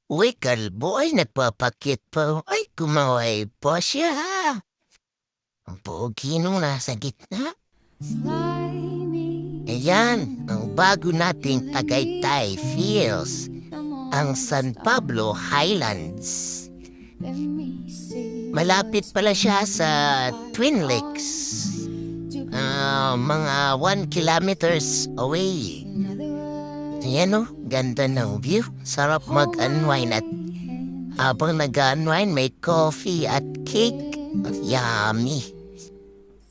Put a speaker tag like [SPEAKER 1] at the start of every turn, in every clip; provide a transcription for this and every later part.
[SPEAKER 1] Uy, kalbo ay nagpapakit pa. Ay, kumaway pa siya. Ang pogi nung nasa gitna. Ayan, ang bago nating Tagaytay Feels. Ang San Pablo Highlands. Malapit pala siya sa Twin Lakes. Mga 1 kilometers away. Ayan o, ganda ng view. Sarap mag-unwind at habang nag-unwind may coffee at cake. Yummy.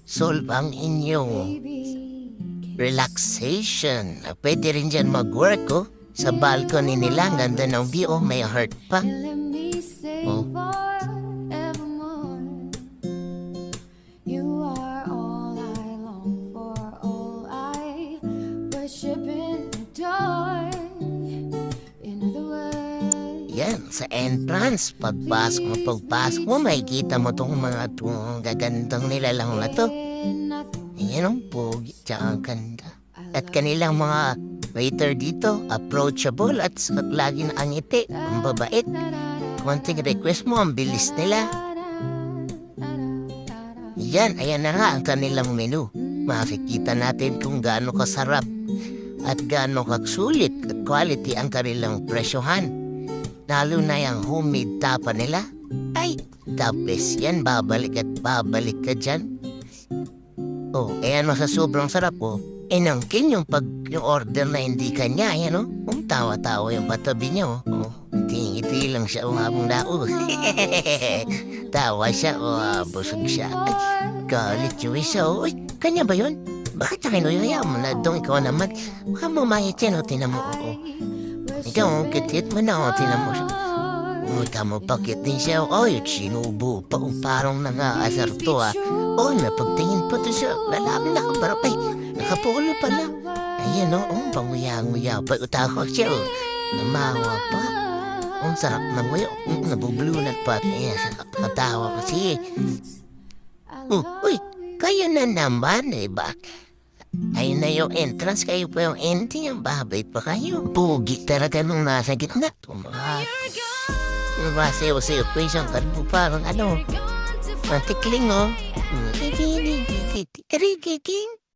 [SPEAKER 1] Solve ang inyong relaxation. Pwede rin dyan mag-work oh. Sa balcony nila, ang ganda ng view oh. May heart pa. Oh. Yan, sa entrance, pagpasok mo, makikita mo tong mga gagandang nilalang na to. Yan ang pogi, tsaka ang ganda. At kanilang mga waiter dito, approachable at lagi na ang ngiti, ang babait. Konting request mo, ang bilis nila. Yan, ayan na nga ang kanilang menu. Makikita natin kung gaano kasarap at gaano kasulit at quality ang kanilang presyohan. Lalo na yung homemade tapa nila. Ay, the best yan. Babalik at babalik ka dyan. Oh, ayan mo sa sobrang sarap oh. Inangkin yung order na hindi kanya. Ayan oh. Tawa-tawa yung patabi niya oh. Oh, ngiti-ngiti lang siya habang dao. Tawa siya busog siya. Ay, galit yung isa oh. Uy, kanya ba yun? Bakit na kinuyaya mo na doon ikaw naman? Baka mamayit yan oh. Tinan mo oh. Ikaw, kitit mo na, tinan mo siya. Tama, pakit din siya. Ay, sinubo pa kung parang nang-aasar to, Oh, napagtingin pa to siya. Lalaki na kaparapay. Nakapulo pala. Ayan, panguya-nguya pa. Utakot siya, Namawa pa. Ang sarap na nguya. Nabublunan pa. Ayan, katawa kasi. Uy, kayo na naman, ba? Ayun na yung entrance, kayo pa yung ending, ang babay pa kayo. Pugi talaga nung nasa gitna. Sayo-sayo pa isang kalbo, parang matikling